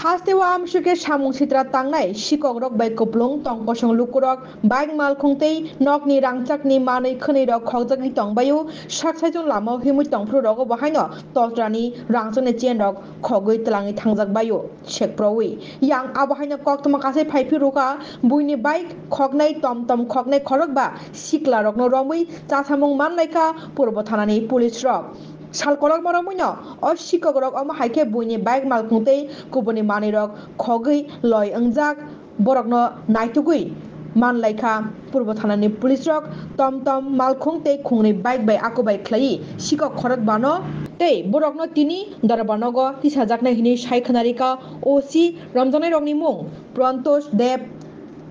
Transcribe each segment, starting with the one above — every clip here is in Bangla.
Hastewa amsuke samung sitra tangnai sikok rok bai koplong tong kosong lukurok bike mal khongtei nok ni rangchak ni manui khonei rok khogjak ni tongbayo saksaijon lama himui tongphru rok bahaino toltrani rangchak ni chen rok khogui tlangi thangjak bayo sekprowi yang abahaino koktoma kase phaipi roka buini bike khognai tomtom khognai khorok ba sikla rok no romui chasamung manlaika purbo thanani police rok salkorok moromoino o sikok rok omo haike buini bike mal khongtei kubuni manui rok khogui loi ongjak borokno naitugui manlaika purbo thanani police rok tomtom malkhung tei khungni bike bai akubai khlai sikok khorok bano tei borokno tini darbanogo tisajaknai hini saikhanarika OC Ramjanai rokni mung Prantosh Dev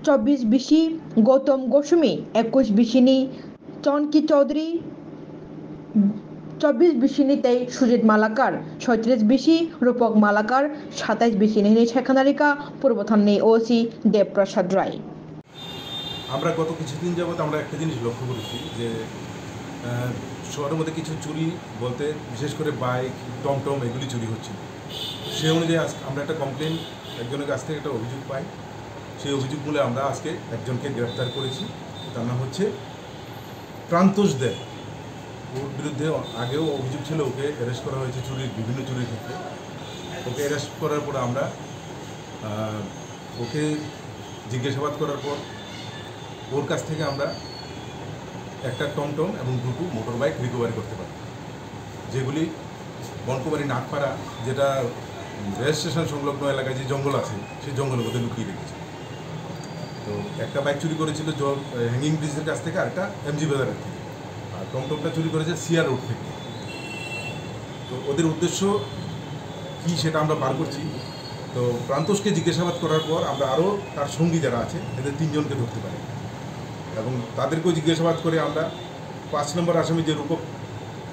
24 bisi Gautam Goswami 21 bisini Chonki Chaudhary 24 bisini tei Sujit Malakar 36 bisi Rupak Malakar 27 bisini hini saikhanarika purbo thanani OC Dev Prasad Rai আমরা গত কিছুদিন যাবত আমরা একটা জিনিস লক্ষ্য করেছি যে শহরের মধ্যে কিছু চুরি বলতে বিশেষ করে বাইক টমটম এগুলি চুরি হচ্ছে সেই অনুযায়ী আমরা একটা কমপ্লেন একজনের কাছ থেকে একটা অভিযোগ পাই সেই অভিযোগ মূলে আমরা আজকে একজনকে গ্রেফতার করেছি তার নাম হচ্ছে প্রান্তোষ দেব ওর বিরুদ্ধে আগেও অভিযোগ ছিল ওকে অ্যারেস্ট করা হয়েছে বিভিন্ন চুরির ক্ষেত্রে ওকে অ্যারেস্ট করার পর আমরা ওকে জিজ্ঞাসাবাদ করার পর ওর কাছ থেকে আমরা একটা টমটম এবং দুটো মোটর বাইক রিকভারি করতে পারি যেগুলি বনকুমারী নাগপাড়া যেটা রেল স্টেশন সংলগ্ন এলাকায় যে জঙ্গল আছে সেই জঙ্গলের মধ্যে লুকিয়ে রেখেছে তো একটা বাইক চুরি করেছিল হ্যাঙ্গিং ব্রিজের কাছ থেকে আরেকটা এমজি বাজারের থেকে আর টমটমটা চুরি করেছে সিআর রোড থেকে তো ওদের উদ্দেশ্য কী সেটা আমরা বার করছি তো প্রান্তোষকে জিজ্ঞাসাবাদ করার পর আমরা আরও তার সঙ্গী যারা আছে এদের 3 জনকে ধরতে পারি এবং তাদেরকেও জিজ্ঞাসাবাদ করে আমরা 5 নম্বর আসামি যে রূপক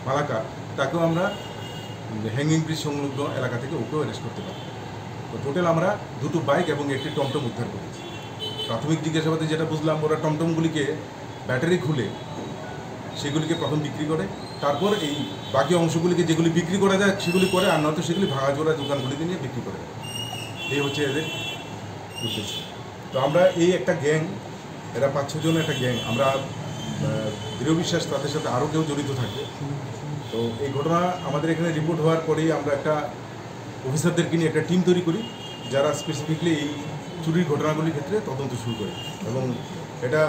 মালাকার তাকেও আমরা হ্যাঙ্গিং ব্রিজ সংলগ্ন এলাকা থেকে ওকেও অ্যারেস্ট করতে পারি তো টোটাল আমরা দুটো বাইক এবং একটি টমটম উদ্ধার করেছি প্রাথমিক জিজ্ঞাসাবাদে যেটা বুঝলাম ওরা টমটমগুলিকে ব্যাটারি খুলে সেগুলিকে প্রথম বিক্রি করে তারপর এই বাকি অংশগুলিকে যেগুলি বিক্রি করা যায় সেগুলি করে আর নয়তো সেগুলি ভাঙাচোরা দোকানগুলিতে নিয়ে বিক্রি করে এই হচ্ছে এদের উদ্দেশ্য তো আমরা এই একটা গ্যাং এরা 5-6 জন একটা গ্যাং আমরা দৃঢ় বিশ্বাস তাদের সাথে আরও কেউ জড়িত থাকবে তো এই ঘটনা আমাদের এখানে রিপোর্ট হওয়ার পরেই আমরা একটা অফিসারদেরকে নিয়ে একটা টিম তৈরি করি যারা স্পেসিফিকলি এই চুরির ঘটনাগুলির ক্ষেত্রে তদন্ত শুরু করে এবং এটা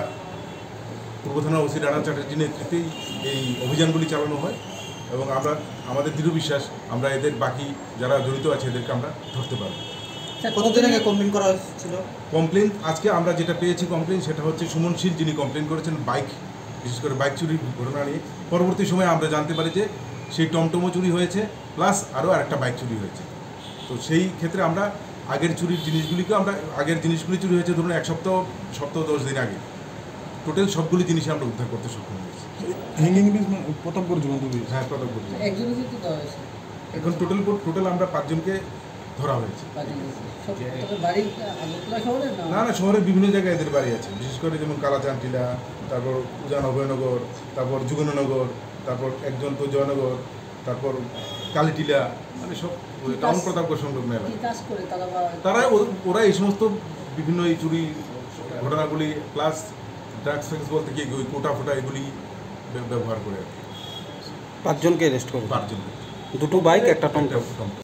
পূর্ব থানা ওসি রানা চ্যাটার্জির নেতৃত্বেই এই অভিযানগুলি চালানো হয় এবং আমরা আমাদের দৃঢ় বিশ্বাস আমরা এদের বাকি যারা জড়িত আছে এদেরকে আমরা ধরতে পারব কতদিন আগে কমপ্লেন করা হয়েছিল কমপ্লেন আজকে আমরা যেটা পেয়েছি কমপ্লেন সেটা হচ্ছে সুমন শীল যিনি কমপ্লেন করেছেন বাইক বিশেষ করে বাইক চুরির ঘটনা নিয়ে পরবর্তী সময়ে আমরা জানতে পারি যে সেই টমটমও চুরি হয়েছে প্লাস আরও আরেকটা বাইক চুরি হয়েছে তো সেই ক্ষেত্রে আমরা আগের চুরির জিনিসগুলিকে আমরা আগের জিনিসগুলি চুরি হয়েছে ধরুন 1 সপ্তাহ 10 দিন আগে টোটাল সবগুলি জিনিসই আমরা উদ্ধার করতে সক্ষম হয়েছি হ্যাঙ্গিং ব্রিজ প্রতাপ পর্যন্ত হ্যাঁ প্রতাপ পর্যন্ত এখন টোটাল আমরা 5 জনকে ধরা হয়েছে না না শহরের বিভিন্ন জায়গায় এদের বাড়ি আছে বিশেষ করে যেমন কালাচান টিলা তারপর উজান অভয়নগর তারপর যুগননগর তারপর একজন তো জয়নগর তারপর কালীটিলা মানে সব টাউন প্রতাপগড় সংলগ্ন এলাকা তারা ওরা এই সমস্ত বিভিন্ন এই চুরি ঘটনাগুলি প্লাস ড্রাগস ফ্যাক্স বলতে কি ওই কোটা ফোটা এগুলি ব্যবহার করে 5 জনকে অ্যারেস্ট করে 5 জন দুটো বাইক একটা টমটম